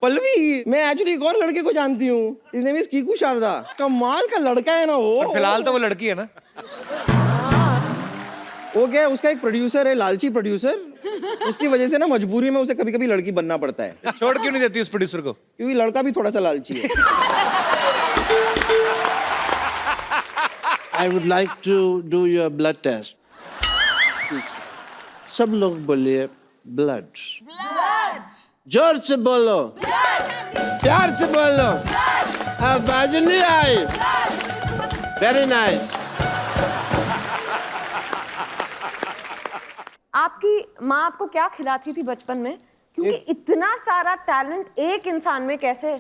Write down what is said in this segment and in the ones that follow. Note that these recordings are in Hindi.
पल्लवी, मैं एक्चुअली एक और लड़के को जानती हूँ। His name is Kiku Sharda. कमाल का लड़का है ना वो। फिलहाल तो वो लड़की है ना। वो क्या है, उसका एक प्रोड्यूसर है, लालची प्रोड्यूसर। उसकी वजह से ना मजबूरी में उसे कभी कभी लड़की बनना पड़ता है। छोड़ क्यों नहीं देती उस प्रोड्यूसर को? क्योंकि लड़का भी थोड़ा सा लालची है। I would like to do your blood test. सब लोग बोलिए blood. जोर से बोलो, प्यार से बोलो, आवाज नहीं आई। Very nice. आपकी माँ आपको क्या खिलाती थी बचपन में? क्योंकि इतना सारा टैलेंट एक इंसान में कैसे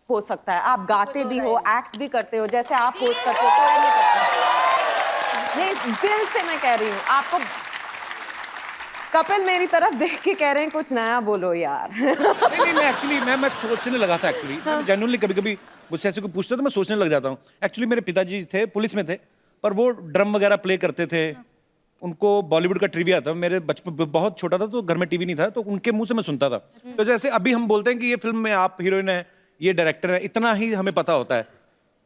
हो सकता है? आप गाते भी हो, एक्ट भी करते हो, जैसे आप होस्ट करते हो, कोई नहीं करता। नहीं, दिल से मैं कह रही हूँ आपको। कपिल मेरी तरफ देख के कह रहे हैं कुछ नया बोलो यार। नहीं, मैं एक्चुअली मैं सोचने लगा था एक्चुअली। जेन्युइनली कभी-कभी मुझसे ऐसे कोई पूछता तो मैं सोचने लग जाता हूँ। एक्चुअली मेरे पिताजी थे, पुलिस में थे, पर वो ड्रम वगैरह प्ले करते थे। उनको बॉलीवुड का ट्रिविया था। मेरे बचपन बहुत छोटा था तो घर में टीवी नहीं था, तो उनके मुंह से मैं सुनता था। तो जैसे अभी हम बोलते हैं कि ये फिल्म में आप हीरोइन है, ये डायरेक्टर है, इतना ही हमें पता होता है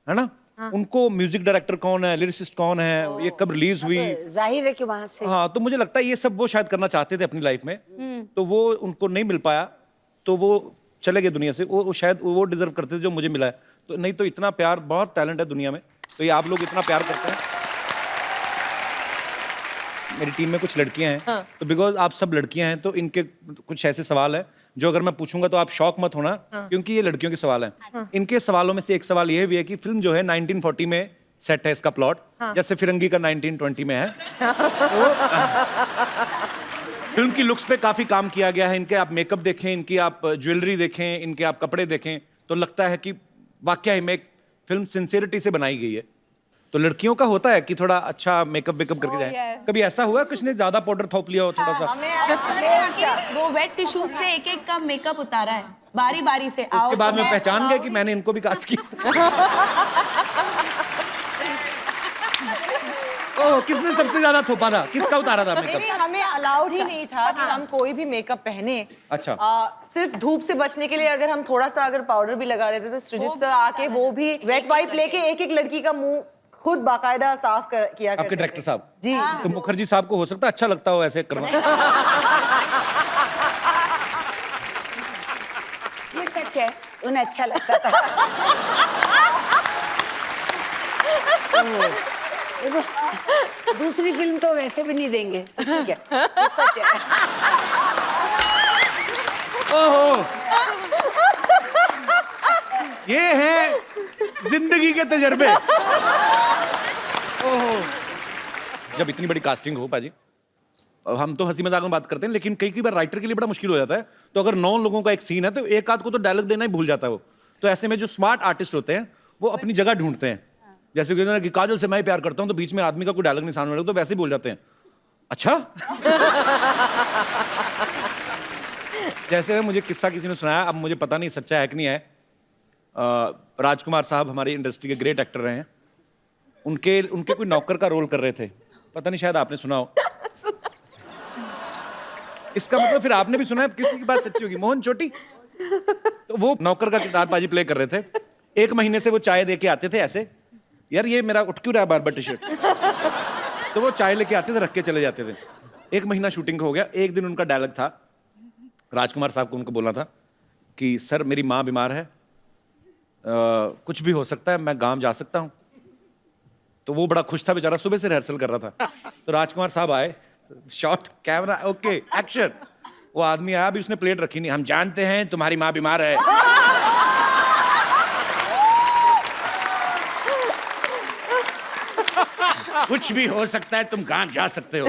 ना? उनको म्यूजिक डायरेक्टर कौन है, लिरिसिस्ट कौन है, ये कब रिलीज हुई, जाहिर है कि वहां से। हाँ, तो मुझे लगता है ये सब वो शायद करना चाहते थे अपनी लाइफ में, तो वो उनको नहीं मिल पाया, तो वो चले गए दुनिया से। वो शायद वो डिजर्व करते थे जो मुझे मिला है। तो नहीं तो इतना प्यार, बहुत टैलेंट है दुनिया में, तो ये आप लोग इतना प्यार करते हैं। मेरी टीम में कुछ लड़कियां हैं, तो बिकॉज आप सब लड़कियां हैं तो इनके कुछ ऐसे सवाल हैं जो अगर मैं पूछूंगा तो आप शॉक मत होना, क्योंकि ये लड़कियों के सवाल हैं। इनके सवालों में से एक सवाल ये भी है कि फिल्म जो है 1940 में सेट है इसका प्लॉट, जैसे फिरंगी का 1920 में है। तो फिल्म की लुक्स पे काफी काम किया गया है। इनके आप मेकअप देखें, इनकी आप ज्वेलरी देखें, इनके आप कपड़े देखें, तो लगता है कि वाकई में एक फिल्म सिंसियरिटी से बनाई गई है। तो लड़कियों का होता है कि थोड़ा अच्छा मेकअप वेकअप करके जाए। कभी ऐसा हुआ कुछ ने ज्यादा पाउडर थोप लिया हो थोड़ा सा? वो वेट टिश्यूज से एक एक का मेकअप उतारा है बारी बारी से। उसके बाद में पहचान गए कि मैंने इनको भी कास्ट किया। ओह, किसने सबसे ज्यादा थोपा था? किसका उतारा था मेकअप? नहीं, हमें अलाउड ही नहीं था कि हम कोई भी मेकअप पहने। अच्छा। सिर्फ धूप से बचने के लिए अगर हम थोड़ा सा अगर पाउडर भी लगा देते तो सृजित सर आके वो भी वेट वाइप लेके एक एक लड़की का मुंह खुद बाकायदा साफ किया करते आपके डायरेक्टर साहब जी। तो मुखर्जी साहब को हो सकता है अच्छा लगता हो ऐसे करना। ये सच है, उन्हें अच्छा लगता था। दूसरी फिल्म तो वैसे भी नहीं देंगे, तो ठीक है, ये सच है। ओहो, ये है जिंदगी के तजर्बे। ओहो, जब इतनी बड़ी कास्टिंग हो पाजी, हम तो हंसी मजाक में बात करते हैं, लेकिन कई बार राइटर के लिए बड़ा मुश्किल हो जाता है। तो अगर 9 लोगों का एक सीन है तो एक आध को तो डायलॉग देना ही भूल जाता है वो। तो ऐसे में जो स्मार्ट आर्टिस्ट होते हैं वो अपनी जगह ढूंढते हैं। जैसे कि काजल से मैं प्यार करता हूं, तो बीच में आदमी का कोई डायलॉग नहीं सामने लगा तो वैसे ही बोल जाते हैं, अच्छा। जैसे मुझे किस्सा किसी ने सुनाया, अब मुझे पता नहीं सच्चा है कि नहीं है। राजकुमार साहब हमारी इंडस्ट्री के ग्रेट एक्टर रहे हैं। उनके कोई नौकर का रोल कर रहे थे, पता नहीं शायद आपने सुना हो। इसका मतलब फिर आपने भी सुना है, किसी की बात सच्ची होगी। मोहन चोटी, तो वो नौकर का किरदार पाजी प्ले कर रहे थे। 1 महीने से वो चाय दे के आते थे ऐसे, यार ये मेरा उठ क्यों रहा है बार-बार टी शर्ट। तो वो चाय लेके आते थे, रख के चले जाते थे। 1 महीना शूटिंग हो गया। एक दिन उनका डायलॉग था, राजकुमार साहब को उनको बोलना था कि सर मेरी माँ बीमार है, कुछ भी हो सकता है, मैं गांव जा सकता हूँ। तो वो बड़ा खुश था बेचारा, सुबह से रिहर्सल कर रहा था। तो राजकुमार साहब आए, शॉट कैमरा ओके एक्शन। वो आदमी आया, अभी उसने प्लेट रखी नहीं। हम जानते हैं तुम्हारी माँ बीमार है। कुछ भी हो सकता है, तुम गांव जा सकते हो।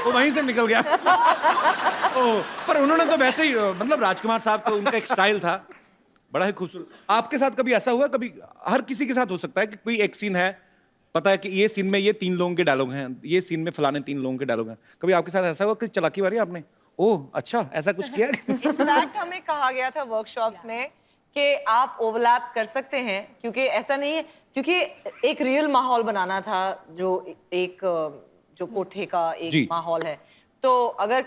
वो वहीं से निकल गया। पर उन्होंने तो वैसे ही, मतलब राजकुमार साहब तो उनका एक स्टाइल था बड़ा ही खूबसूरत। आपके साथ कभी ऐसा हुआ? कभी हर किसी के साथ हो सकता है कि कोई एक सीन है, पता है कि ये सीन में ये 3 लोगों के डायलॉग हैं, ये सीन में फलाने 3 लोगों के डायलॉग हैं। कभी आपके साथ ऐसा हुआ कि चलाकी मारी आपने? ओह अच्छा, ऐसा कुछ किया? इनफैक्ट हमें कहा गया था वर्कशॉप्स में कि आप ओवरलैप कर सकते हैं, क्योंकि ऐसा नहीं है, क्योंकि एक रियल माहौल बनाना था, जो कोठे का एक माहौल है। तो अगर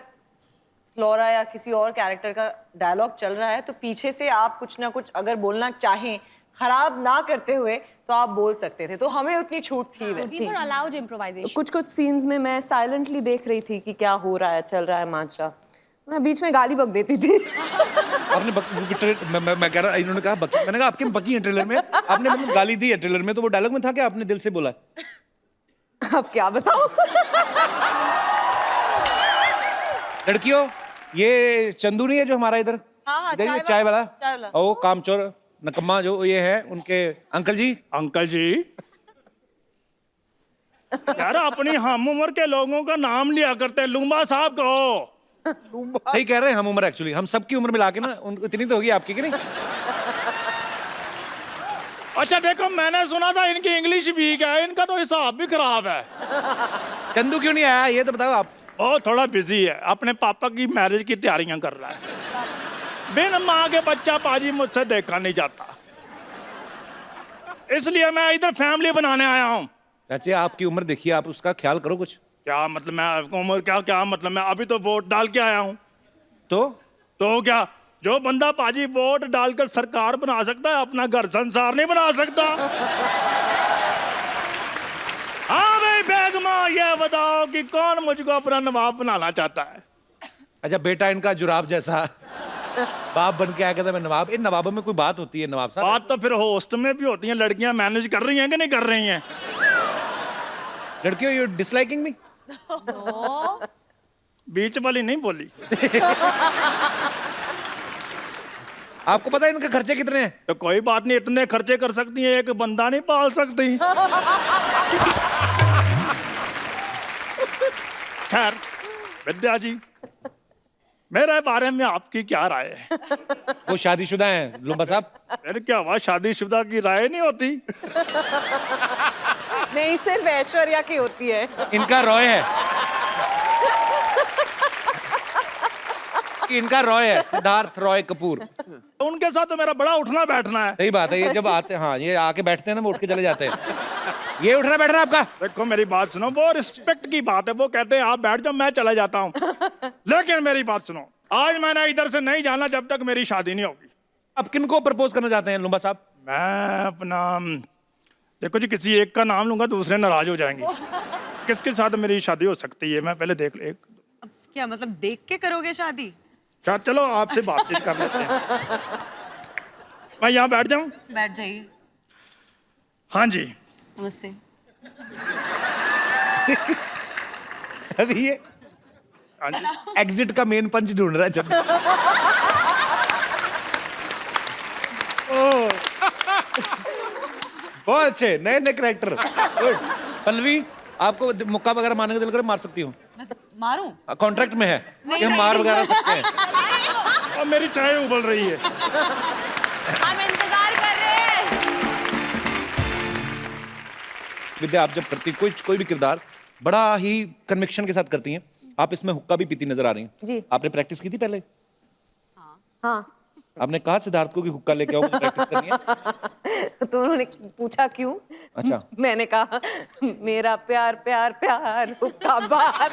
फ्लोरा या किसी और कैरेक्टर का डायलॉग चल रहा है तो पीछे से आप कुछ ना कुछ अगर बोलना चाहें खराब ना करते हुए तो आप बोल सकते थे, तो हमें उतनी छूट थी वैसे। We were allowed improvisation. कुछ कुछ सीन्स में मैं साइलेंटली देख रही थी कि क्या हो रहा है, चल रहा है माजरा, मैं बीच में गाली बक देती थी। आपने मैं कह रहा, इन्होंने कहा बकी, मैंने कहा आपके में बकी है ट्रेलर में, आपने मतलब गाली दी है ट्रेलर में, तो वो डायलॉग में था कि आपने दिल से बोला है? अब क्या बताऊं? लड़कियों, ये चंदू नहीं है जो हमारा इधर, हाँ, इधर ये चाय चाय वाला, वाला। ओ कामचोर नकम्मा जो ये है, उनके अंकल जी। अंकल जी यार अपनी हम उम्र के लोगों का नाम लिया करते, लुम्बा साहब कहो। सही कह रहे हैं, हम उम्र एक्चुअली हम सबकी उम्र मिला के ना इतनी तो होगी आपकी कि नहीं? अच्छा देखो, मैंने सुना था इनकी इंग्लिश वीक है, इनका तो हिसाब भी खराब है। चंदू क्यों नहीं आया ये तो बताओ आप। वो थोड़ा बिजी है, अपने पापा की मैरिज की तैयारियां कर रहा है। बिन माँ के बच्चा पाजी मुझसे देखा नहीं जाता, इसलिए मैं इधर फैमिली बनाने आया हूँ। चाचे आपकी उम्र देखिए, आप उसका ख्याल करो कुछ। क्या मतलब मैं उम्र क्या मतलब, मैं अभी तो वोट डाल के आया हूँ। तो क्या, जो बंदा पाजी वोट डालकर सरकार बना सकता है, अपना घर संसार नहीं बना सकता। हाँ भाई बेगमा, ये बताओ कि कौन मुझको अपना नवाब बनाना चाहता है? अच्छा बेटा इनका जुराब जैसा बाप बन के आया, कहता मैं नवाब। इन नवाबों में कोई बात होती है नवाब साहब? बात तो फिर होस्ट में भी होती है, लड़कियां मैनेज कर रही हैं कि नहीं कर रही हैं? लड़कियों, यू डिसलाइकिंग मी? बीच वाली नहीं बोली। आपको पता है इनके खर्चे कितने हैं? तो कोई बात नहीं, इतने खर्चे कर सकती हैं, एक बंदा नहीं पाल सकती। खैर विद्या जी, मेरे बारे में आपकी क्या राय है? वो शादीशुदा हैं लुम्बा साहब। फिर क्या हुआ, शादीशुदा की राय नहीं होती? नहीं, सिर्फ ऐश्वर्या की होती है। इनका रॉय है, इनका रॉय है, सिद्धार्थ रॉय कपूर। उनके साथ तो मेरा बड़ा उठना बैठना है। सही बात है, ये जब आते, हाँ ये आके बैठते हैं ना, वो उठ के चले जाते हैं। ये उठना बैठना आपका। देखो मेरी बात सुनो, वो रिस्पेक्ट की बात है, वो कहते हैं आप बैठ जाओ मैं चला जाता हूँ। लेकिन मेरी बात सुनो, आज मैंने इधर से नहीं जाना जब तक मेरी शादी नहीं होगी। अब किनको प्रपोज करना चाहते हैं लुम्बा साहब? मैं अपना, देखो जी, किसी एक का नाम लूंगा दूसरे नाराज हो जाएंगे। किसके साथ मेरी शादी हो सकती है, मैं पहले देख ले। क्या मतलब देख के करोगे शादी? चलो आपसे बातचीत कर लेते हैं। मैं यहाँ बैठ जाऊँ? बैठ जाइए। हाँ जी। नमस्ते। अभी ये हाँ जी। एग्जिट का मेन पंच ढूंढ रहा है जब। बहुत अच्छे नए नए कैरेक्टर, गुड। पल्लवी, आपको मुक्का वगैरह मारने का दिल करे मार सकती हूँ, बस मारूं? कॉन्ट्रैक्ट में है कि हम मार वगैरह सकते हैं। और मेरी चाय उबल रही है। हम इंतजार कर रहे हैं। विद्या, आप जब करती कोई भी किरदार बड़ा ही कन्विक्शन के साथ करती हैं। आप इसमें हुक्का भी पीती नजर आ रही हैं। जी। आपने प्रैक्टिस की थी पहले? हाँ। आपने कहा सिद्धार्थ को कि हुक्का लेके आओ, मुझे प्रैक्टिस करनी है। तो उन्होंने पूछा क्यों? अच्छा। मैंने कहा मेरा प्यार प्यार प्यार हुक्का बार।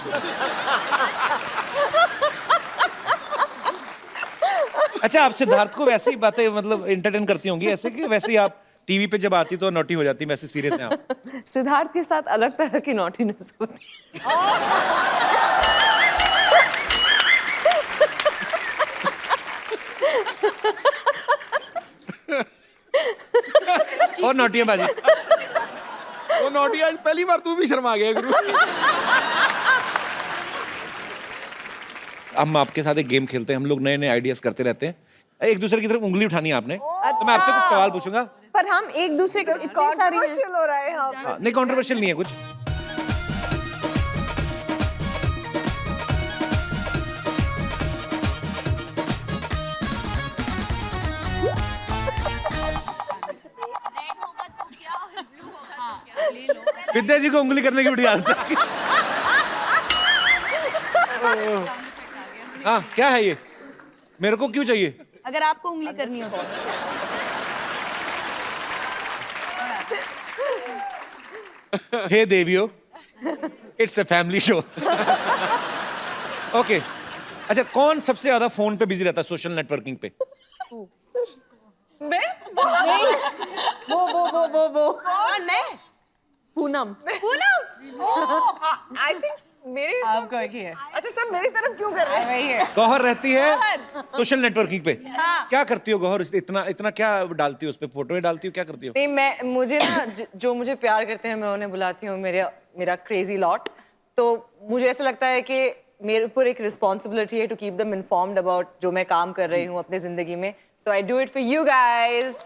अच्छा, आप सिद्धार्थ को वैसे ही बातें मतलब एंटरटेन करती होंगी ऐसे, कि वैसे ही आप टीवी पे जब आती तो नॉटी हो जाती, वैसे सीरियस हैं आप? सिद्धार्थ के साथ अलग तरह की नॉटीनेस होती है। और नॉटी है बाजी। वो नोटी, आज पहली बार तू भी शर्मा गया गुरु। हम आपके साथ एक गेम खेलते हैं, हम लोग नए नए आइडियाज करते रहते हैं। एक दूसरे की तरफ उंगली उठानी है आपने, तो मैं आपसे कुछ सवाल पूछूंगा। पर हम एक दूसरे को कंट्रोवर्शियल हो रहा है यहाँ पे। हाँ, नहीं कंट्रोवर्शियल नहीं है कुछ। विद्या जी को उंगली करने की बड़ी आदत है। हाँ, क्या है ये? मेरे को क्यों चाहिए? अगर आपको उंगली करनी हो तो। हे देवियो, it's a family show. Okay, अच्छा, कौन सबसे ज्यादा फोन पे बिजी रहता है सोशल नेटवर्किंग पे? मैं वो कौन मैं? पूनम आई थिंक मेरे आपको एक ही है। अच्छा सर मेरी तरफ क्यों कर रहे हैं? वही है। गौहर रहती है सोशल नेटवर्किंग पे। हाँ। क्या करती हो गौहर? इतना इतना क्या डालती हो उस पे? फोटो डालती हो, क्या करती हो? नहीं मैं मुझे ना जो मुझे प्यार करते हैं मैं उन्हें बुलाती हूँ मेरा क्रेजी लॉट। तो मुझे ऐसा लगता है कि मेरे ऊपर एक रिस्पॉन्सिबिलिटी है to keep them informed about जो मैं काम कर रही हूँ अपने जिंदगी में। So I do it for you guys.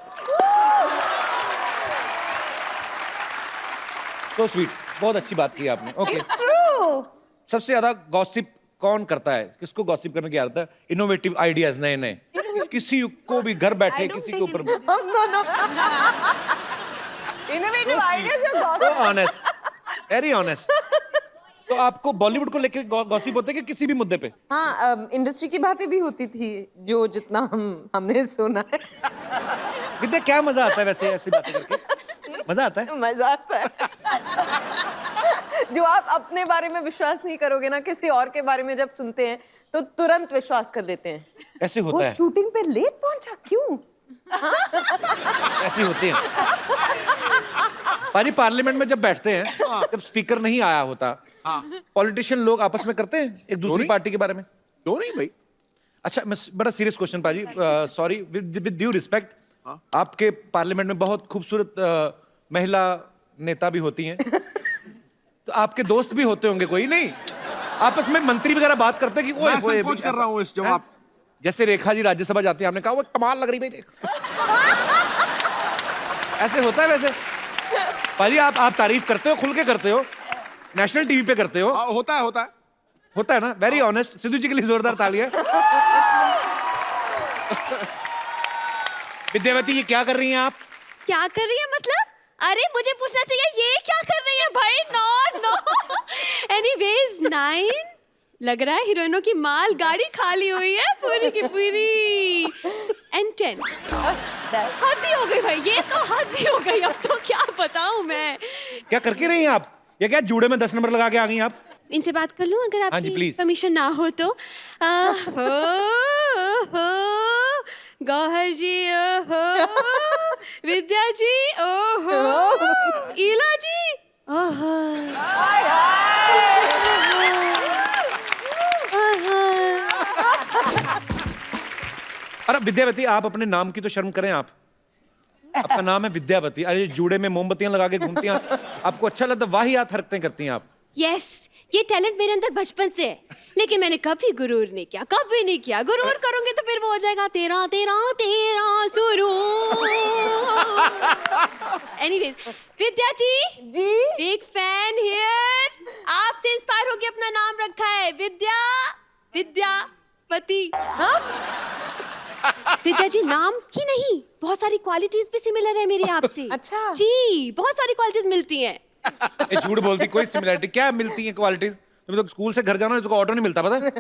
तो स्वीट, बहुत अच्छी बात की आपने। Okay, true. सबसे ज्यादा गॉसिप कौन करता है? किसको गॉसिप करने की आदत है? इनोवेटिव आइडियाज नए नए, किसी को भी घर बैठे किसी के ऊपर। इनोवेटिव आइडियाज या गॉसिप? Honest, very honest. तो आपको बॉलीवुड को लेके गॉसिप होते है कि किसी भी मुद्दे पे? हाँ इंडस्ट्री की बातें भी होती थी जो जितना हमने सुना है। विद्या, क्या मजा आता है वैसे ऐसी बातें करके? मजा आता है? मजा आता है। जो आप अपने बारे में विश्वास नहीं करोगे ना, किसी और के बारे में जब सुनते हैं तो तुरंत विश्वास कर लेते हैं। ऐसे वो होता है, शूटिंग पे लेट पहुंचा क्यों? ऐसे होते हैं। पाजी पार्लियामेंट में जब बैठते हैं, जब स्पीकर नहीं आया होता, पॉलिटिशियन लोग आपस में करते हैं एक दूसरी पार्टी के बारे में? क्यों नहीं भाई? अच्छा, मैं बड़ा सीरियस क्वेश्चन पाजी, सॉरी विद ड्यू रिस्पेक्ट, आपके पार्लियामेंट में बहुत खूबसूरत महिला नेता भी होती हैं, तो आपके दोस्त भी होते होंगे कोई? नहीं, आपस में मंत्री वगैरह बात करते हैं कि मैं संकोच कर रहा हूँ इस जवाब। जैसे रेखा जी राज्यसभा जाती है, आपने कहा वो कमाल लग रही भाई रेखा। ऐसे होता है वैसे? पाजी आप तारीफ करते हो, खुल के करते हो, नेशनल टीवी पे करते हो। होता है। होता है ना? Very honest. सिद्धू जी के लिए जोरदार तालियां। विद्यावती, ये क्या कर रही हैं आप? क्या कर रही है मतलब? अरे मुझे पूछना चाहिए ये क्या कर रही है भाई? नो। एनीवेज 9 लग रहा है हीरोइनों की माल गाड़ी खाली हुई है पूरी की पूरी। एंड 10 हद ही हो गई भाई, ये तो हद ही हो गई। अब तो क्या बताऊं मैं। क्या करके रही हैं आप? ये क्या जूड़े में 10 नंबर लगा के आ गई आप? इनसे बात कर लूं अगर हाँ जी, आपकी please. परमिशन ना हो तो? गौहर जी, ओहो विद्या जी, ओहो ईला जी, ओहो। अरे विद्यावती, आप अपने नाम की तो शर्म करें आप। आपका नाम है विद्यावती, अरे जूड़े में मोमबत्तियां लगा के घूमती हैं आपको अच्छा लगता? वाहियात हरकतें करती हैं आप। यस, ये टैलेंट मेरे अंदर बचपन से है, लेकिन मैंने कभी गुरूर नहीं किया, कभी नहीं किया। गुरूर करूंगे तो फिर वो हो जाएगा तेरा तेरा तेरा सुरूर। Anyways, Vidya ji big fan here. आपसे इंस्पायर होके अपना नाम रखा है विद्यावती। विद्या जी नाम की नहीं, बहुत सारी क्वालिटीज भी सिमिलर है मेरी आपसे। अच्छा जी, बहुत सारी क्वालिटीज मिलती हैं। ये झूठ बोलती, कोई सिमिलरिटी क्या मिलती है क्वालिटीज? तुम्हें तो स्कूल से घर जाना है तो ऑटो नहीं मिलता, पता है?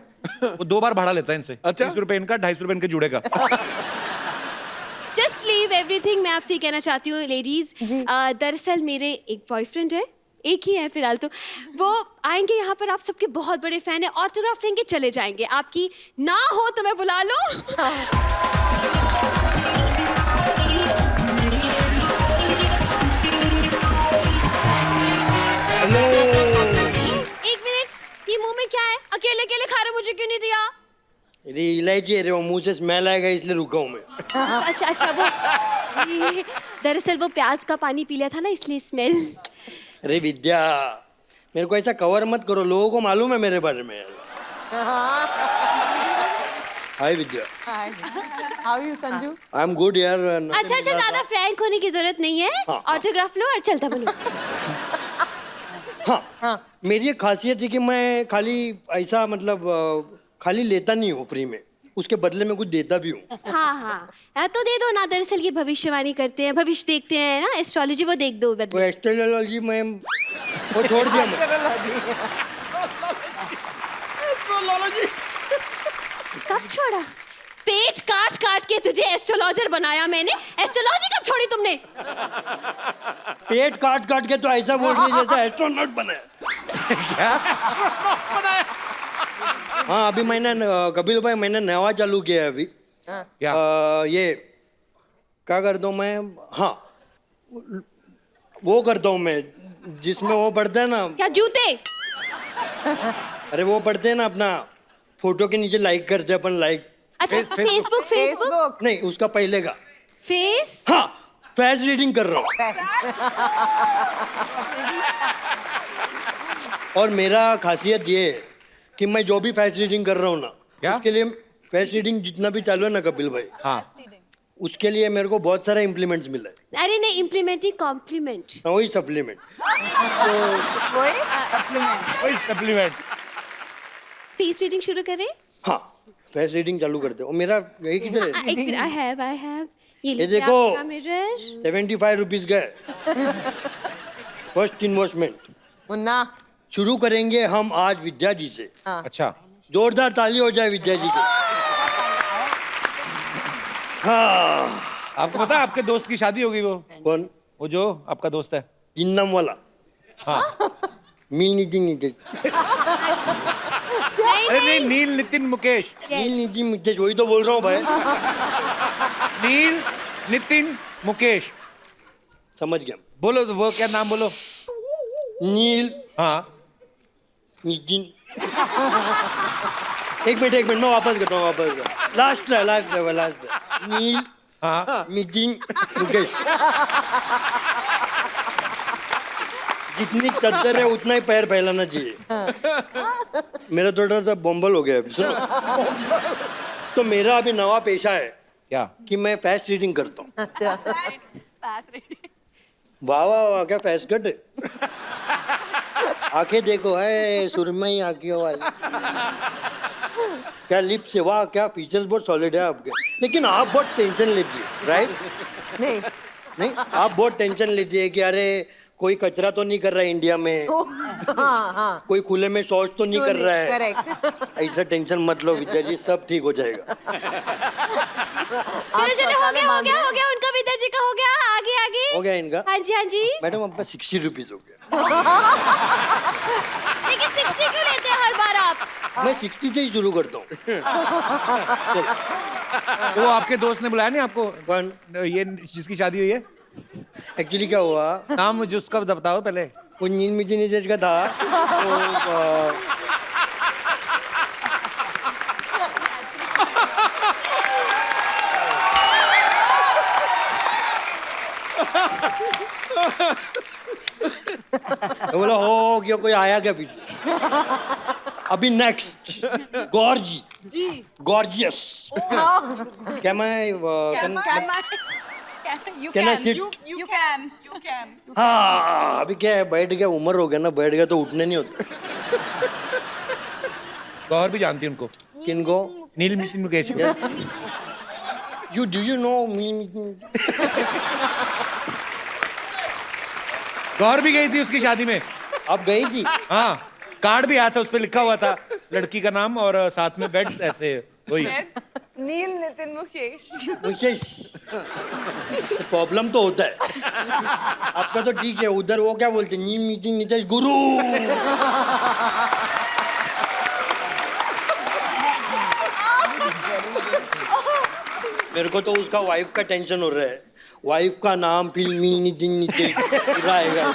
वो 2 बार भाड़ा लेता है इनसे। अच्छा, 30 रुपए इनका, 250 रुपए इनके जूड़े का। Just leave everything. मैं आपसे कहना चाहती हूँ लेडीज, दरअसल मेरे एक बॉयफ्रेंड है, एक ही है फिलहाल, तो वो आएंगे यहाँ पर, आप सबके बहुत बड़े फैन है, ऑटोग्राफ लेंगे चले जाएंगे। आपकी ना हो तो मैं बुला लूं? एक मिनट, ये मुंह में क्या है? अकेले अकेले खा रहे, मुझे क्यों नहीं दिया? अरे इलायची है रे, वो मुंह से स्मेल आएगा इसलिए रुका हूँ मैं। अच्छा वो दरअसल वो प्याज का पानी पी लिया था ना, इसलिए स्मेल। अरे विद्या, मेरे को ऐसा कवर मत करो, लोगों को मालूम है मेरे बारे में। Hi Vidya. How you Sanju? I am good यार। अच्छा, ज्यादा फ्रैंक होने की जरूरत नहीं है। ऑटोग्राफ लो और चलता बोलो। हाँ, मेरी एक खासियत है कि मैं खाली ऐसा मतलब खाली लेता नहीं हूँ फ्री में, उसके बदले में कुछ देता भी हूँ। हाँ, तो दे दो ना। दरअसल ये भविष्यवाणी करते हैं, भविष्य देखते हैं ना, एस्ट्रोलॉजी, वो देख दो वो बदले। एस्ट्रोलॉजी में वो छोड़ दिया मैं। कब छोड़ा? पेट काट काट के तुझे एस्ट्रोलॉजर बनाया मैंने। एस्ट्रोलॉजी कब छोड़ी तुमने? पेट काट काट के तो ऐसा बोल रही जैसा एस्ट्रोनॉट बना। हाँ अभी मैंने कपिल भाई मैंने नया चालू किया है अभी क्या ये क्या करता हूँ मैं हाँ वो करता हूँ मैं जिसमें वो पढ़ते हैं ना क्या जूते? अरे वो पढ़ते हैं ना अपना फोटो के नीचे लाइक करते हैं अपन लाइक अच्छा फेसबुक फेसबुक नहीं उसका पहले का फेस हाँ फेस रीडिंग कर रहा हूँ और मेरा खासियत ये है कि मैं जो भी फेस रीडिंग कर रहा हूँ ना क्या? उसके लिए फेस रीडिंग जितना भी चालू है ना कपिल भाई हाँ उसके लिए मेरे को बहुत सारा इम्प्लीमेंट्स मिला है अरे नहीं इम्प्लीमेंट ही कॉम्प्लीमेंट। वही सप्लीमेंट वही सप्लीमेंट। फेस रीडिंग शुरू करें? हाँ फेस रीडिंग चालू करते हो मेरा यही किधर है एक मिनट आई हैव ये ये लीजिए देखो। आपका मिरर। 75 रुपीज का है फर्स्ट इन्वेस्टमेंट मुन्ना शुरू करेंगे हम आज विद्या जी से अच्छा जोरदार ताली हो जाए विद्या जी की हाँ आपको पता है आपके दोस्त की शादी होगी कौन वो जो आपका दोस्त है जिन्नम वाला हाँ मील नितिन नितेश अरे नहीं नील नितिन मुकेश मील नितिन नितेश वही तो बोल रहा हूँ भाई नील नितिन मुकेश समझ गया बोलो वो क्या नाम बोलो नील हाँ नितिन एक मिनट मैं वापस करता हूँ लास्ट है नील हाँ नितिन मुकेश जितनी चद्दर है उतना ही पैर फैलाना चाहिए मेरा थोड़ा सा बॉम्बल हो गया अभी सुनो तो मेरा अभी नवा पेशा है क्या कि मैं फास्ट रीडिंग करता हूँ अच्छा वाह वाह वाह क्या फास्ट कट है आंखें देखो है सुरमई आंखों वाली क्या लिप्स है वाह क्या फीचर्स बहुत सॉलिड है आपके लेकिन आप बहुत टेंशन लेती है राइट नहीं आप बहुत टेंशन लेती है कि अरे कोई कचरा तो नहीं कर रहा है इंडिया में हाँ कोई खुले में शौच तो नहीं कर रहा है करेक्ट ऐसा टेंशन मत लो विद्या जी सब ठीक हो जाएगा चलो हो गया उनका विद्या जी का हो गया आगे हो गया इनका हाँ जी मैडम आपका 60 रुपीज हो गया लेकिन 60 क्यों लेते हैं हर बार आप? मैं 60 से ही शुरू करता हूँ वो आपके दोस्त ने बुलाया नहीं आपको कौन ये जिसकी शादी हुई है एक्चुअली क्या हुआ नाम मुझे उसका बताओ पहले वो नील मिटी नितेश का था तो बोला हो गया कोई आया क्या पीछे अभी नेक्स्ट गॉर्जियस क्या मैं Can I sit? You can. हाँ अभी क्या है बैठ गया उम्र हो गया ना बैठ गया तो उठने नहीं होता गौर भी जानती है उनको किनको नील नितिन मुकेश को। यू डू यू नो मी गौर भी गई थी उसकी शादी में आप गई थी हाँ कार्ड भी आया था उस पर लिखा हुआ था लड़की का नाम और साथ में बेड ऐसे वही नील नितिन मुकेश विशेष प्रॉब्लम तो होता है आपका तो ठीक है उधर वो क्या बोलते नी मीटिंग नीतीश गुरु मेरे को तो उसका वाइफ का टेंशन हो रहा है वाइफ का नाम फिल्मी नितिन नीतीश रहेगा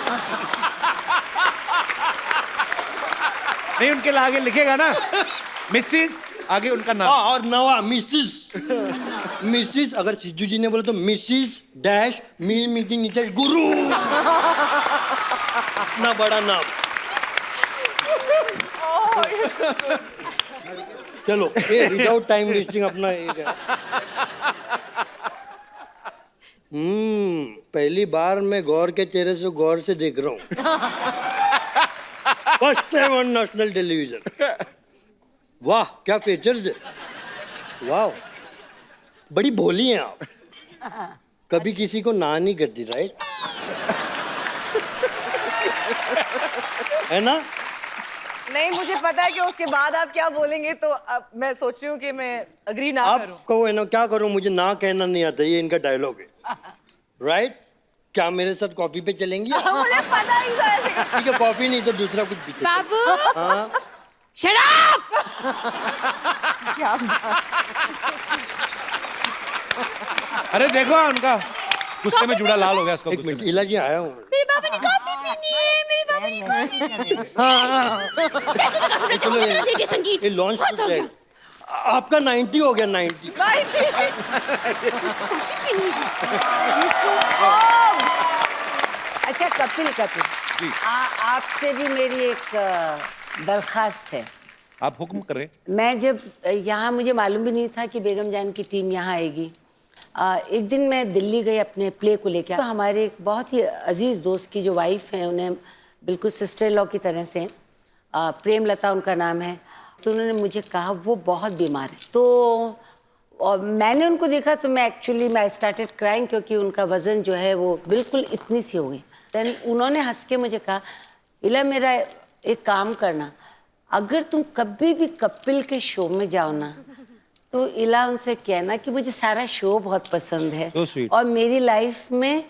नहीं उनके आगे लिखेगा ना मिसिस आगे उनका नाम और नवा मिसिस अगर सिद्धू जी ने बोला तो मिसिस डैश मी मीटिंग नीतीश गुरु इतना बड़ा नाम चलो ये विदाउट टाइम वेस्टिंग अपना एक है पहली बार मैं गौर के चेहरे से गौर से देख रहा हूँ first time on national television वाह क्या फीचर्स है वाह बड़ी भोली हैं आप कभी किसी को ना नहीं करती राइट है ना नहीं मुझे पता है कि उसके बाद आप क्या बोलेंगे तो अब मैं सोच रही हूँ कि मैं अग्री ना करूँ आप कहो है ना क्या करूं मुझे ना कहना नहीं आता ये इनका डायलॉग है राइट क्या मेरे साथ कॉफी पे चलेंगी मुझे पता ही था ऐसे ठीक है कॉफी नहीं तो दूसरा कुछ पीते बाबू हाँ शट अप। अरे देखो उनका गुस्से में जूड़ा लाल हो गया इसका एक गुस्से मिनट में। इला जी आया हूँ मेरे पापा ने कॉफी पीनी है, मेरे पापा ने कॉफी पीनी है। चलो ये संगीत ये लॉन्च बहुत हो गया। आपका 90 हो गया 90। अच्छा कपिल कपिल आपसे भी मेरी एक दरखास्त है। आप हुक्म करें। मैं जब यहाँ मुझे मालूम भी नहीं था कि बेगम जान की टीम यहाँ आएगी। एक दिन मैं दिल्ली गई अपने प्ले को लेकर, तो हमारे एक बहुत ही अजीज़ दोस्त की जो वाइफ है, उन्हें बिल्कुल सिस्टर लॉ की तरह से, प्रेमलता उनका नाम है, तो उन्होंने मुझे कहा वो बहुत बीमार है। तो और मैंने उनको देखा तो मैं आई स्टार्टेड क्राइंग, क्योंकि उनका वज़न जो है वो बिल्कुल इतनी सी हो गई। देन उन्होंने हंस के मुझे कहा, इला मेरा एक काम करना, अगर तुम कभी भी कपिल के शो में जाओ ना, तो इला उनसे कहना कि मुझे सारा शो बहुत पसंद है So sweet. और मेरी लाइफ में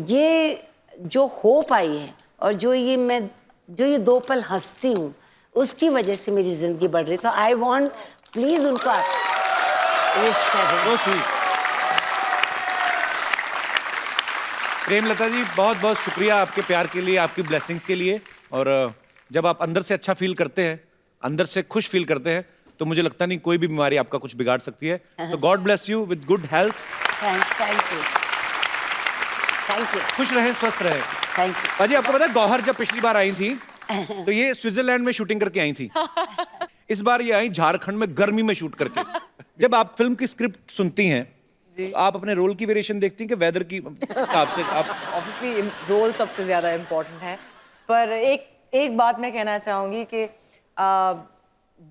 ये जो होप आई है और जो ये 2 पल हंसती हूँ, उसकी वजह से मेरी जिंदगी बढ़ रही है। तो आई वांट प्लीज उनको आप विश करें। So sweet. प्रेमलता जी बहुत बहुत शुक्रिया आपके प्यार के लिए, आपकी ब्लेसिंग्स के लिए। और जब आप अंदर से अच्छा फील करते हैं, अंदर से खुश फील करते हैं, तो मुझे लगता नहीं कोई भी बीमारी आपका कुछ बिगाड़ सकती है। So God bless you with good health. Thank you खुश रहें, स्वस्थ रहें। Thank you. पाजी आपको पता है गौहर जब पिछली बार आई थी तो ये स्विट्जरलैंड में शूटिंग करके आई थी। इस बार ये आई झारखंड में गर्मी में शूट करके। जब आप फिल्म की स्क्रिप्ट सुनती हैं तो आप अपने रोल की वेरिएशन देखती हैं कि वेदर की हिसाब से आप? ऑब्वियसली रोल सबसे ज्यादा इम्पोर्टेंट है, पर एक बात मैं कहना चाहूंगी कि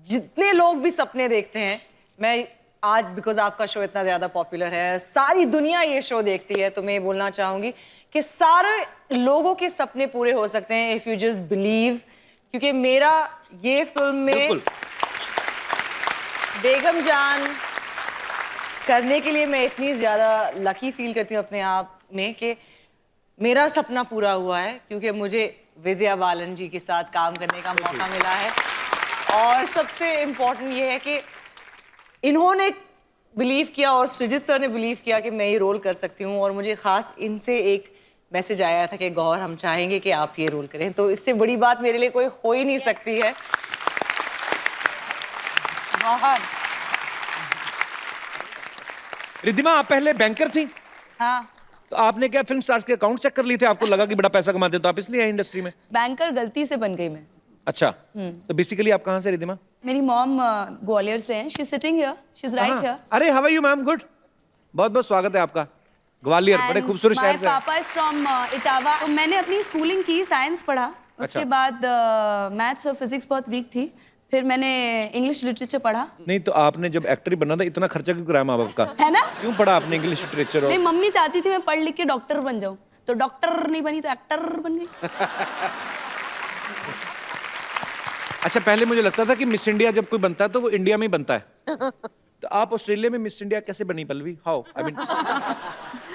जितने लोग भी सपने देखते हैं, मैं आज बिकॉज आपका शो इतना ज्यादा पॉपुलर है, सारी दुनिया ये शो देखती है, तो मैं ये बोलना चाहूंगी कि सारे लोगों के सपने पूरे हो सकते हैं इफ यू जस्ट बिलीव। क्योंकि मेरा ये फिल्म में बेगम जान करने के लिए मैं इतनी ज्यादा लकी फील करती हूँ अपने आप में कि मेरा सपना पूरा हुआ है, क्योंकि मुझे विद्या बालन जी के साथ काम करने का मौका मिला है। और सबसे इम्पोर्टेंट ये है कि इन्होंने बिलीव किया और सृजित सर ने बिलीव किया कि मैं ये रोल कर सकती हूँ। और मुझे खास इनसे एक मैसेज आया था कि गौहर हम चाहेंगे कि आप ये रोल करें, तो इससे बड़ी बात मेरे लिए कोई हो ही नहीं सकती है। गौहर। रिद्धिमा आप पहले बैंकर थी, हाँ, तो आपने क्या फिल्म स्टार्स के अकाउंट चेक कर लिए थे? आपको लगा कि बड़ा पैसा कमाते हो तो आप इसलिए आए इंडस्ट्री में? बैंकर गलती से बन गई मैं। अच्छा, तो बेसिकली आप कहाँ से रिद्धिमा? मेरी मॉम ग्वालियर से हैं। She is sitting here, she is right here. अरे how are you ma'am? Good, बहुत बहुत स्वागत है आपका। ग्वालियर बड़े खूबसूरत शहर से। माय पापा इज फ्रॉम इटावा। तो मैंने अपनी स्कूलिंग की, साइंस पढ़ा, उसके बाद मैथ्स और फिजिक्स बहुत वीक थी, फिर मैंने इंग्लिश लिटरेचर पढ़ा। नहीं तो आपने जब एक्टर ही बनना था इतना खर्चा क्यों कराया माँ बाप का? है ना? क्यों पढ़ा आपने इंग्लिश लिटरेचर? नहीं, मम्मी चाहती थी मैं पढ़ लिख के डॉक्टर बन जाऊं, तो डॉक्टर नहीं बनी तो एक्टर बन गई। अच्छा, पहले मुझे लगता था कि मिस इंडिया जब कोई बनता है तो वो इंडिया में ही बनता है। तो आप ऑस्ट्रेलिया में मिस इंडिया कैसे बनी पल्लवी? हाउ? आई मीन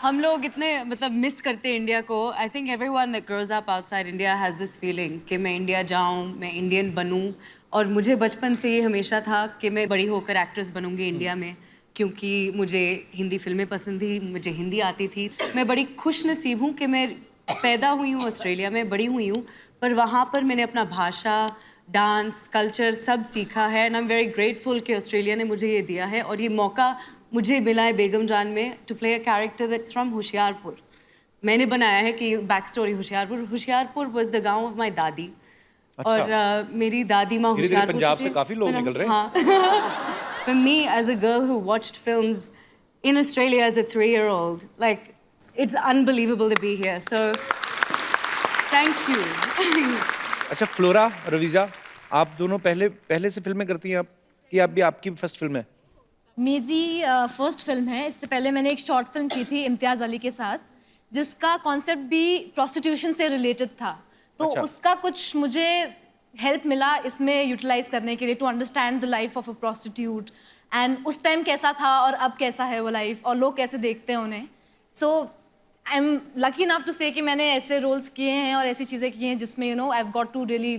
हम लोग इतने मतलब मिस करते हैं इंडिया को। I think everyone that grows up outside India has this feeling कि मैं इंडिया जाऊं, मैं इंडियन बनूं। और मुझे बचपन से ये हमेशा था कि मैं बड़ी होकर एक्ट्रेस बनूंगी इंडिया में, क्योंकि मुझे हिंदी फिल्में पसंद थी, मुझे हिंदी आती थी। मैं बड़ी खुश नसीब हूँ कि मैं पैदा हुई हूँ ऑस्ट्रेलिया में, बड़ी हुई हूँ, पर वहाँ पर मैंने अपना भाषा, डांस, कल्चर सब सीखा है। And I am very grateful कि ऑस्ट्रेलिया ने मुझे ये दिया है और ये मौका मुझे मिला है बेगम जान में to play a character that's from Hoshiarpur. मैंने बनाया है कि back story Hoshiarpur was the गांव ऑफ माय दादी। अच्छा। और मेरी दादी माँ होशियारपुर पंजाब से काफी लोग निकल रहे हैं। हाँ। For me as a girl who watched films in Australia as a 3-year-old, like it's unbelievable to be here. So thank you. अच्छा, फ्लोरा, रवीजा, आप दोनों पहले से फिल्में करती हैं आप, कि आप भी आपकी फर्स्ट फिल्म है? मेरी फर्स्ट फिल्म है। इससे पहले मैंने एक शॉर्ट फिल्म की थी इम्तियाज़ अली के साथ, जिसका कॉन्सेप्ट भी प्रोस्टिट्यूशन से रिलेटेड था। तो अच्छा। उसका कुछ मुझे हेल्प मिला इसमें यूटिलाइज करने के लिए, to understand the life of a prostitute and उस टाइम कैसा था और अब कैसा है वो लाइफ और लोग कैसे देखते हैं उन्हें। So I am lucky enough to say कि मैंने ऐसे रोल्स किए हैं और ऐसी चीज़ें की हैं जिसमें I have got to really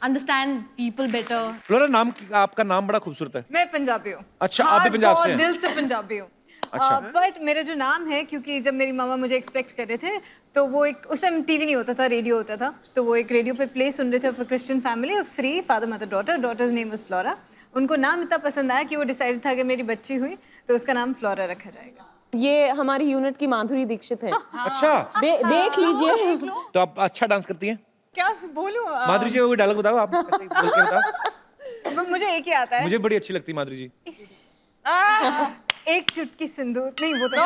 understand people better. Flora, नाम आपका नाम बड़ा खूबसूरत है। मैं पंजाबी हूँ। अच्छा, आप भी पंजाब से हैं? दिल से पंजाबी हूँ। अच्छा। बट मेरा जो नाम है, क्योंकि जब मेरी मामा मुझे एक्सपेक्ट कर रहे थे, तो वो एक, उस टाइम टीवी नहीं होता था, रेडियो होता था, तो वो एक रेडियो पे प्ले सुन रहे थे of a Christian family of 3, father mother daughter. Daughter's name was Flora. उनको नाम इतना पसंद आया कि वो डिसाइड था कि मेरी बच्ची हुई तो उसका नाम फ्लोरा रखा जाएगा। ये हमारी यूनिट की माधुरी दीक्षित है। अच्छा, देख लीजिए। तो आप अच्छा डांस करती हैं? क्या बोलूं? माधुरी जी, कोई डायलॉग बताओ आप, ऐसे ही बोल के बताओ। मुझे एक ही आता है। मुझे बड़ी अच्छी लगती है माधुरी जी। एक चुटकी सिंदूर। नहीं, वो तो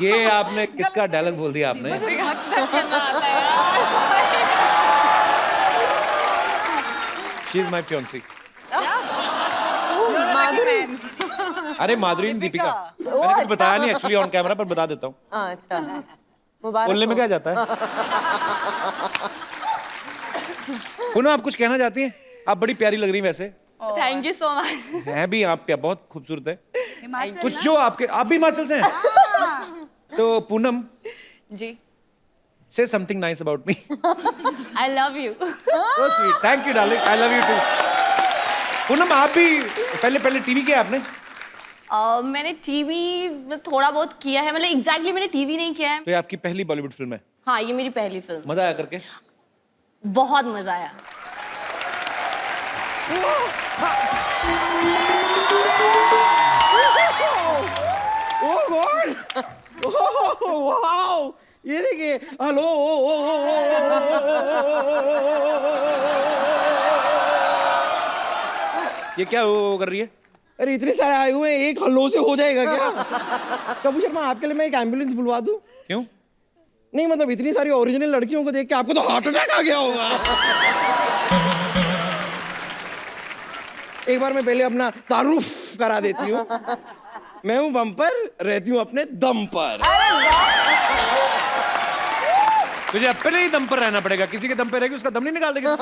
ये आपने किसका डायलॉग बोल दिया आपने? मुझे धक करना आता है यार। She is my fiancée. अरे माधुरी नहीं, दीपिका। मैंने कुछ बताया नहीं एक्चुअली ऑन कैमरा, पर बता देता हूँ। अच्छा, मुबारक। बोलने में क्या जाता है? पूनम, आप कुछ कहना चाहती हैं? आप बड़ी प्यारी लग रही हैं वैसे। Thank you so much. हैं भी आप बहुत खूबसूरत है। कुछ जो आपके, आप भी हिमाचल से हैं? तो पूनम जी, say something nice about me. I love you. So sweet. Thank you, darling. I love you too. Poonam, आप भी पहले टीवी किया आपने? मैंने टीवी में थोड़ा बहुत किया है, मतलब एग्जैक्टली मैंने टीवी नहीं किया है। तो ये आपकी पहली बॉलीवुड फिल्म है? हाँ, ये मेरी पहली फिल्म। मजा आया करके? बहुत मजा आया। ओह गॉड, ओह वाओ, ये देखिए, हेलो, ये क्या वो कर रही है? अरे इतने सारे आए हुए हैं, एक हल्लो से हो जाएगा क्या? कपूर शर्मा, आपके लिए मैं एक एम्बुलेंस बुलवा दूं? क्यों? नहीं मतलब इतनी सारी ओरिजिनल लड़कियों को देख के आपको तो हार्ट अटैक आ गया होगा। एक बार मैं पहले अपना तारुफ करा देती हूँ। मैं हूँ बम्पर, रहती हूँ अपने दम पर। तुझे अपने ही दम पर रहना पड़ेगा, किसी के दम पे रहेगी उसका दम नहीं निकाल देगा।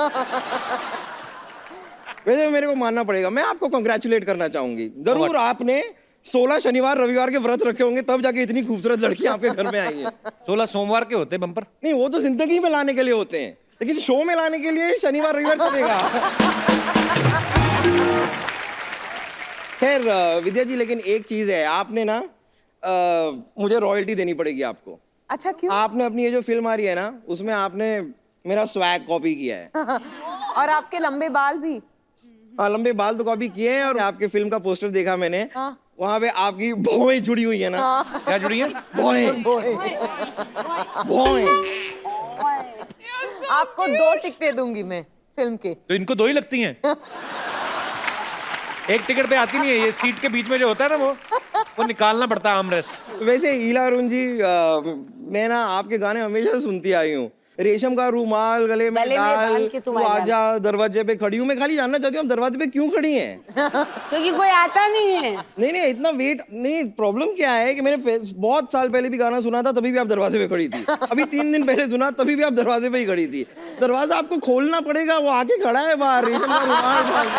वैसे मेरे को मानना पड़ेगा, मैं आपको कंग्रेचुलेट करना चाहूंगी। जरूर आपने 16 शनिवार रविवार के व्रत रखे होंगे, तब जाके इतनी खूबसूरत लड़कियां आपके घर में आई हैं। 16 सोमवार के होते बम्पर? नहीं, वो तो जिंदगी में लाने के लिए होते हैं, लेकिन शो में लाने के लिए शनिवार रविवार चलेगा। खैर विद्या जी, लेकिन एक चीज है, आपने ना मुझे रॉयल्टी देनी पड़ेगी आपको। अच्छा, क्यों? आपने अपनी ये जो फिल्म आ रही है ना, उसमें आपने मेरा स्वैग कॉपी किया है। और आपके लंबे बाल भी। हाँ, लंबे बाल तो कॉपी किए हैं, और आपके फिल्म का पोस्टर देखा मैंने। वहाँ पे आपकी भौएं जुड़ी हुई है ना। क्या जुड़ी है? भौएं, भौएं। आपको 2 टिकटें दूंगी मैं फिल्म के। तो इनको 2 ही लगती हैं? एक टिकट पे आती नहीं है, ये सीट के बीच में जो होता है ना, वो निकालना पड़ता है आर्मरेस्ट। वैसे ईला अरुण जी, मैं ना आपके गाने हमेशा सुनती आई हूँ। रेशम का रूमाल गले में डाल के तू आजा, दरवाजे पे खड़ी हूँ। मैं खाली जानना चाहती हूँ, आप दरवाजे पे क्यों खड़ी हैं? क्योंकि कोई आता नहीं है। नहीं, इतना वेट नहीं। प्रॉब्लम क्या है कि मैंने बहुत साल पहले भी गाना सुना था, तभी भी आप दरवाजे पे खड़ी थी। अभी 3 दिन पहले सुना, तभी भी आप दरवाजे पे ही खड़ी थी। दरवाजा आपको खोलना पड़ेगा, वो आके खड़ा है बाहर रेशम का रूमाल डाल के।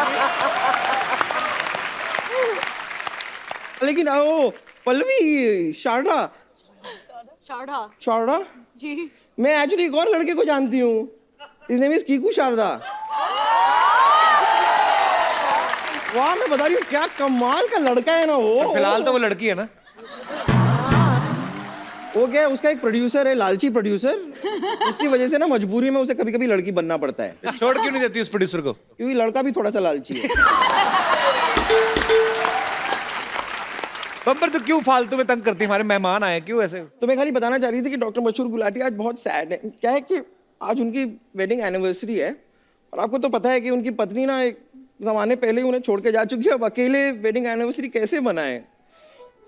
लेकिन ओ पल्लवी, शारदा जी, मैं एक्चुअली एक और लड़के को जानती हूँ। His name is Kiku Sharda. वाह, मैं बता रही हूँ, क्या कमाल का लड़का है ना वो। फिलहाल तो वो लड़की है ना। वो क्या है, उसका एक प्रोड्यूसर है, लालची प्रोड्यूसर। उसकी वजह से ना मजबूरी में उसे कभी कभी लड़की बनना पड़ता है। छोड़ क्यों नहीं देती उस प्रोड्यूसर को? क्योंकि लड़का भी थोड़ा सा लालची है। बम्पर, तो क्यों फालतू में तंग करती है? हमारे मेहमान आए, क्यों ऐसे? तो मैं खाली बताना चाह रही थी कि डॉक्टर मशहूर गुलाटी आज बहुत सैड है। क्या है कि आज उनकी वेडिंग एनिवर्सरी है, और आपको तो पता है कि उनकी पत्नी ना एक ज़माने पहले ही उन्हें छोड़ के जा चुकी है। अब अकेले वेडिंग एनिवर्सरी कैसे मनाएं?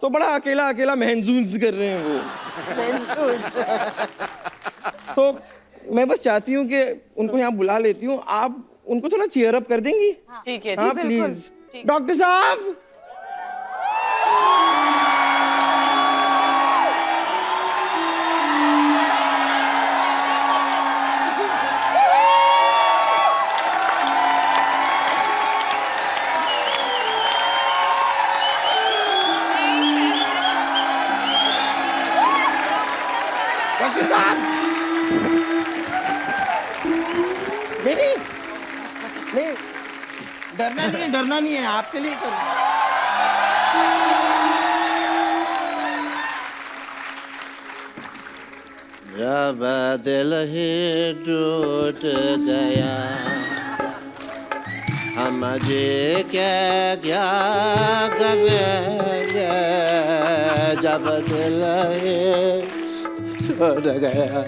तो बड़ा अकेला अकेला महसूस कर रहे हैं वो। तो मैं बस चाहती हूँ कि उनको यहाँ बुला लेती हूँ, आप उनको थोड़ा चीयर अप कर देंगी? ठीक है। हाँ प्लीज। डॉक्टर साहब, डॉक्टर साहब, डरना नहीं है आपके लिए कर रहा हूं। जब दिल ही टूट गया हम जी क्या करेंगे जब दिल ही टूट गया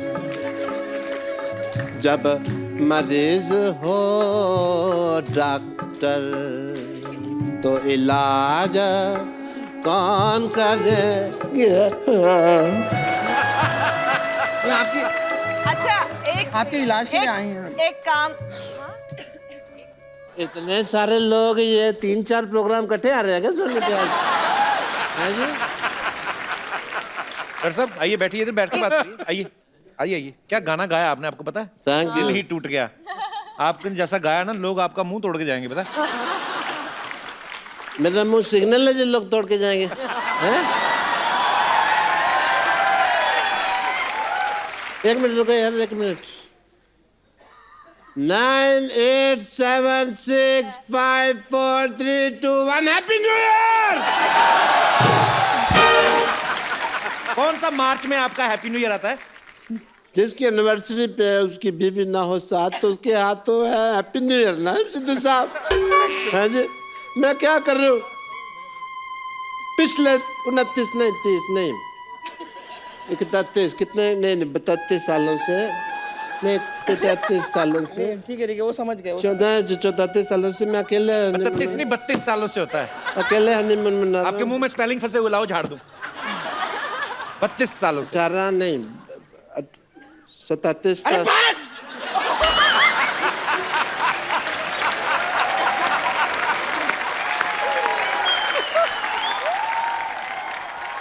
जब मरीज हो डॉक्टर तो इलाज कौन करेंगे ये आपकी अच्छा एक आपके इलाज के लिए आए हैं। एक काम इतने सारे लोग ये 3-4 प्रोग्राम इकट्ठे आ रहे हैं क्या सुनने के आज हैं जी? डॉक्टर साहब आइए बैठिए इधर बैठ के बात करिए आइए आइए आइए क्या गाना गाया आपने आपको पता है Thank you. दिल ही टूट गया आपने जैसा गाया ना लोग आपका मुंह तोड़ के जाएंगे पता है? मेरा मुंह सिग्नल है जो लोग तोड़ के जाएंगे हैं? एक मिनट रुको यार एक मिनट 9 8 7 6 5 4 3 2 1 हैप्पी न्यू ईयर कौन सा मार्च में आपका हैप्पी न्यू ईयर आता है जिसकी एनिवर्सरी पे उसकी बीवी ना हो साथ तो उसके हाथों है हैप्पी न्यू ईयर ना सिद्धू साहब हाँ जी मैं क्या कर रहा हूँ पिछले 29 नहीं 30 नहीं 31 कितने नहीं 32 सालों से नहीं 33 सालों से ठीक है वो समझ गए 34 सालों से मैं अकेले 32 नहीं 32 सालों से होता है अकेले हनीमून मना रहा आपके मुंह में स्पेलिंग फंसे हुए लाओ झाड़ दूं 32 सालों से 18 नहीं 37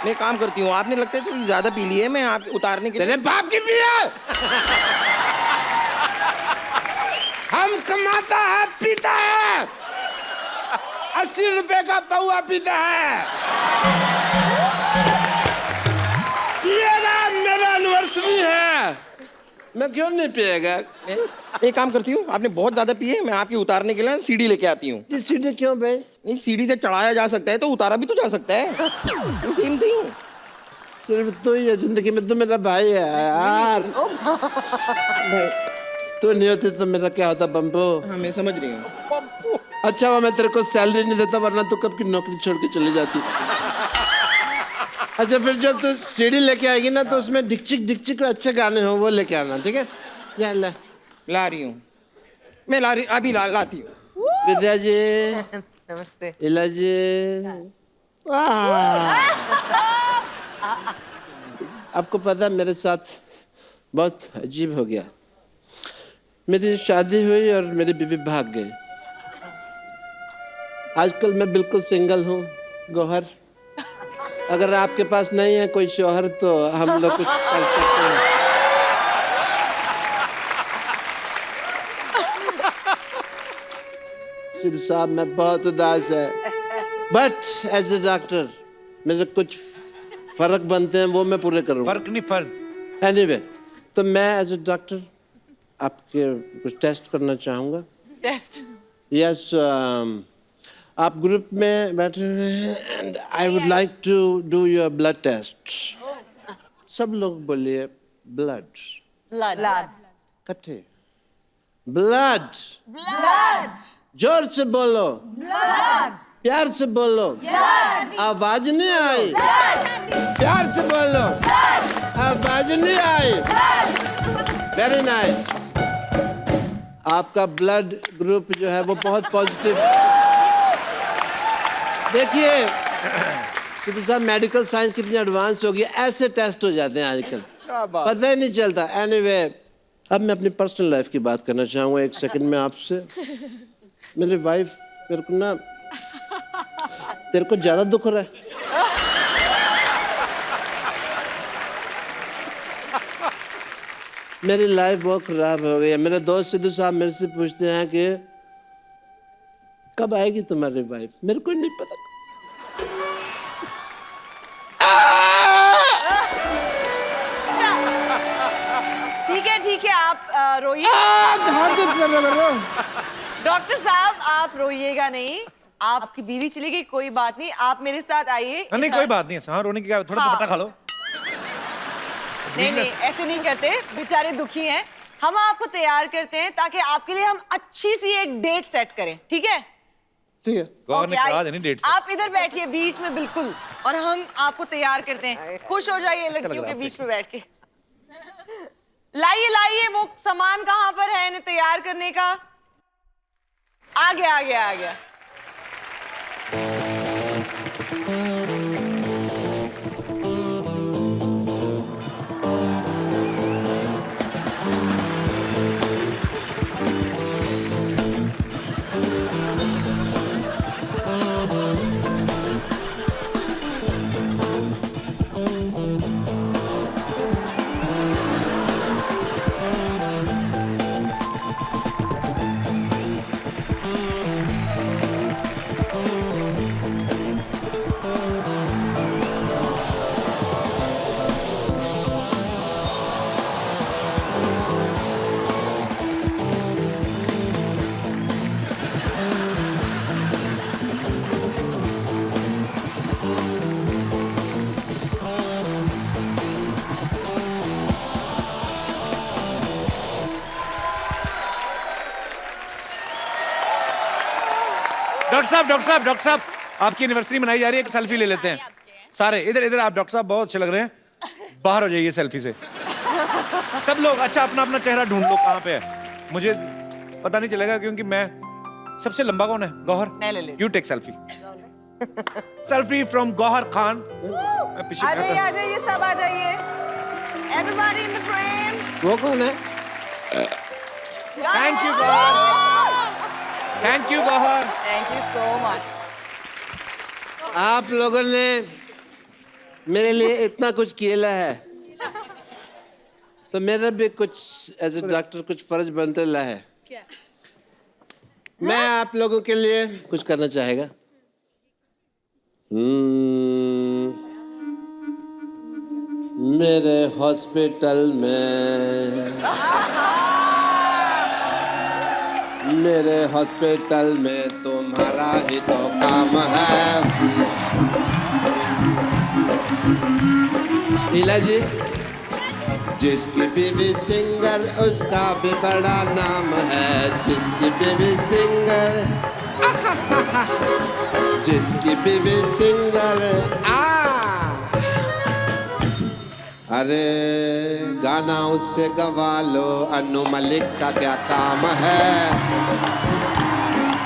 मैं काम करती हूँ आपने लगता है थोड़ी ज्यादा पी ली है मैं आप उतारने के लिए तेरे बाप की पिया हम कमाता है पीता है 80 रुपए का पौआ पीता है पिएगा मेरा एनिवर्सरी है मैं क्यों नहीं पिएगा एक काम करती हूँ आपने बहुत ज्यादा पी है मैं आपकी उतारने के लिए सीढ़ी लेके आती हूँ ये सीढ़ी क्यों भाई नहीं सीढ़ी से चढ़ाया जा सकता है तो उतारा भी तो जा सकता है सेम थिंग सिर्फ तू ही है जिंदगी में तू मेरा भाई है यार तू नहीं होती तो मेरा क्या होता बम्बो हाँ मैं समझ रही हूँ अच्छा वो मैं तेरे को सैलरी नहीं देता वरना तू कब की नौकरी छोड़ के चली जाती अच्छा फिर जब तू सीढ़ी लेके आएगी ना तो उसमें डिक्चिक अच्छे गाने हो वो लेके आना ठीक है क्या ला रही हूँ मैं अभी लाती हूँ विद्या जी नमस्ते इला जी आपको पता मेरे साथ बहुत अजीब हो गया मेरी शादी हुई और मेरी बीवी भाग गई आजकल मैं बिल्कुल सिंगल हूँ गौहर अगर आपके पास नहीं है कोई शौहर तो हम लोग कुछ कर सकते हैं सिद्धू साहब मैं बहुत उदास है बट एज ए डॉक्टर मेरे कुछ फर्क बनते हैं वो मैं पूरे करूँगा फर्क नहीं फर्ज एनीवे तो मैं एज ए डॉक्टर आपके कुछ टेस्ट करना चाहूँगा टेस्ट यस आप ग्रुप में बैठे हुए हैं and I would like to do your blood test सब लोग बोलिए ब्लड ब्लड इकट्ठे ब्लड जोर से बोलो प्यार से बोलो आवाज नहीं आई प्यार से बोलो आवाज नहीं आई वेरी नाइस आपका ब्लड ग्रुप जो है वो बहुत पॉजिटिव देखिए सिद्धू साहब मेडिकल साइंस कितनी एडवांस हो गई ऐसे टेस्ट हो जाते हैं आजकल पता ही नहीं चलता एनीवे अब मैं अपनी पर्सनल लाइफ की बात करना चाहूँगा एक सेकंड में आपसे मेरी वाइफ मेरे को ना तेरे को ज्यादा दुख हो रहा है मेरी लाइफ बहुत खराब हो गई है मेरे दोस्त सिद्धू साहब मेरे से पूछते हैं कि कब आएगी तुम्हारी वाइफ मेरे को नहीं पता ठीक है आप रोइए कर रहे हो डॉक्टर साहब आप आप रोइएगा नहीं, आपकी बीवी चली गई, कोई बात नहीं, आप मेरे साथ आइए। नहीं कोई बात नहीं है, हाँ रोने की क्या, थोड़ा दुपट्टा खा लो। नहीं नहीं ऐसे नहीं करते, बेचारे दुखी हैं। हम आपको तैयार करते हैं ताकि आपके लिए हम अच्छी सी एक डेट सेट करें, ठीक है? ठीक है। गौहर ने कहा देनी डेट से। आप इधर बैठिए बीच में बिल्कुल, और हम आपको तैयार करते हैं। खुश हो जाइए लड़कियों के बीच में बैठ के। लाइए लाइए, वो सामान कहाँ पर है इन्हें तैयार करने का? आ गया आ गया आ गया। डॉक्टर साहब आपकी एनिवर्सरी मनाई जा रही है, एक सेल्फी ले लेते हैं सारे। इधर इधर आप डॉक्टर साहब बहुत अच्छे लग रहे हैं, बाहर हो जाइए सेल्फी से सब लोग। अच्छा अपना अपना चेहरा ढूंढ लो कहाँ पे है, मुझे पता नहीं चलेगा क्योंकि मैं सबसे लंबा कौन है? Gauhar, you take selfie. Selfie from Gauhar Khan. आ जाइए सब आ जाइए, एवरीबॉडी इन द फ्रेम। वो कौन है? Thank you Gauhar, thank you Gauhar, thank you so much. आप लोगों ने मेरे लिए इतना कुछ किया है, तो मेरा भी कुछ एज ए डॉक्टर कुछ फर्ज बनते रहा है। क्या? मैं आप लोगों के लिए कुछ करना चाहेगा। मेरे हॉस्पिटल में तुम्हारा ही तो काम है। इला जी, जिसकी बीवी सिंगर उसका भी बड़ा नाम है। जिसकी बीवी सिंगर, जिसकी बीवी सिंगर अरे गाना उससे गवा लो, अनु मलिक का क्या काम है,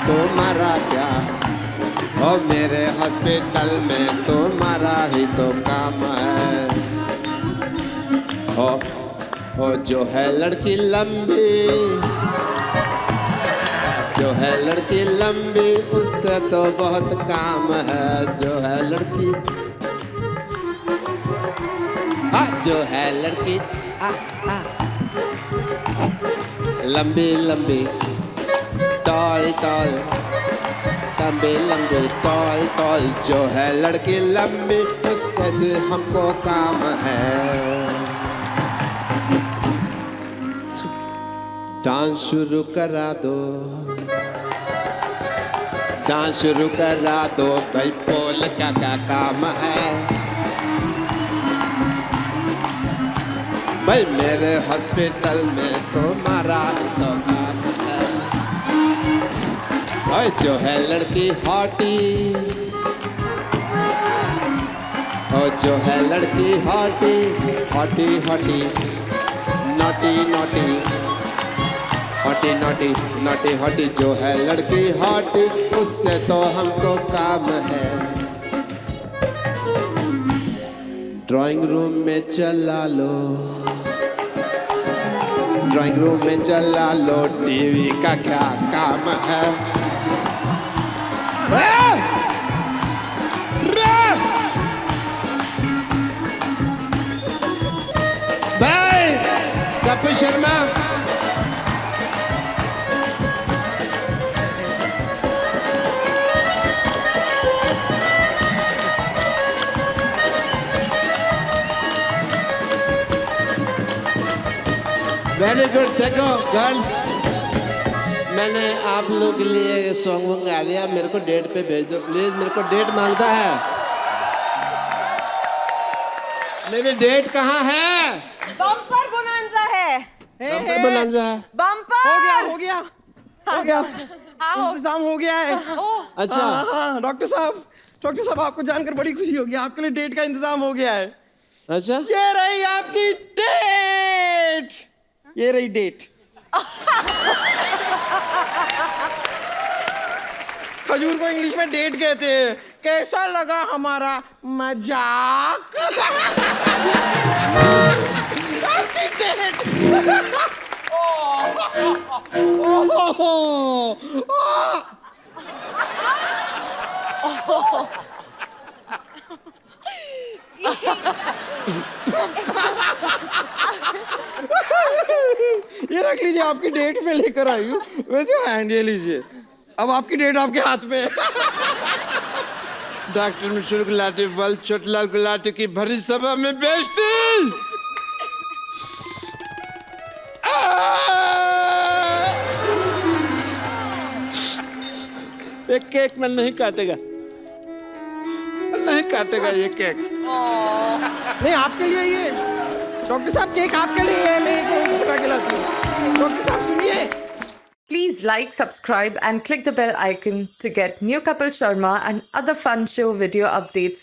तुम्हारा क्या? ओ मेरे हॉस्पिटल में तुम्हारा ही तो काम है। ओ जो है लड़की लंबी, जो है लड़की लंबी उससे तो बहुत काम है। जो है लड़की जो है लड़की लंबी लंबी टॉल टॉल, लंबी लंबी टॉल टॉल, जो है लड़की लंबी उसके से हमको काम है। डांस शुरू करा दो, डांस शुरू करा दो भाई, बोल क्या क्या काम है भाई। मेरे हॉस्पिटल में तुम्हारा तो काम है। और जो है लड़की हॉटी, और जो है लड़की hottie hottie hottie, naughty naughty, hottie naughty naughty hottie, जो है लड़की हॉटी उससे तो हमको काम है। ड्राइंग रूम में चला लो, ड्राइंग रूम में चला लो, टीवी का क्या काम है। भाई कपिल शर्मा, वेरी गुड, देखो गर्ल्स मैंने आप लोगों के लिए सॉन्ग मंगा दिया, मेरे को डेट पे भेज दो प्लीज, मेरे को डेट मांगता है। मेरी डेट कहाँ है? बम्पर बोनांजा है। बम्पर बोनांजा है। बम्पर हो गया इंतजाम हो गया है। अच्छा हाँ डॉक्टर साहब आपको जानकर बड़ी खुशी होगी, आपके लिए डेट का इंतजाम हो गया है। अच्छा ये रही आपकी डेट, ये रही डेट। खजूर को इंग्लिश में डेट कहते हैं। कैसा लगा हमारा मजाक? आपकी डेट। ये रख लीजिए, आपकी डेट पे लेकर आई हूँ। वैसे हैंड ये लीजिए, अब आपकी डेट आपके हाथ में है। डॉक्टर मशहूर गुलाटी बल छोटलाल गुलाटी की भरी सभा में बेइज्जती। ये केक मैं नहीं काटेगा, नहीं काटेगा ये केक। नहीं आपके लिए ये डॉक्टर साहब केक आपके लिए है, मैं एक बना के लाती हूँ। डॉक्टर साहब सुनिए। Please like, subscribe and click the bell icon to get new Kapil Sharma and other fun show video updates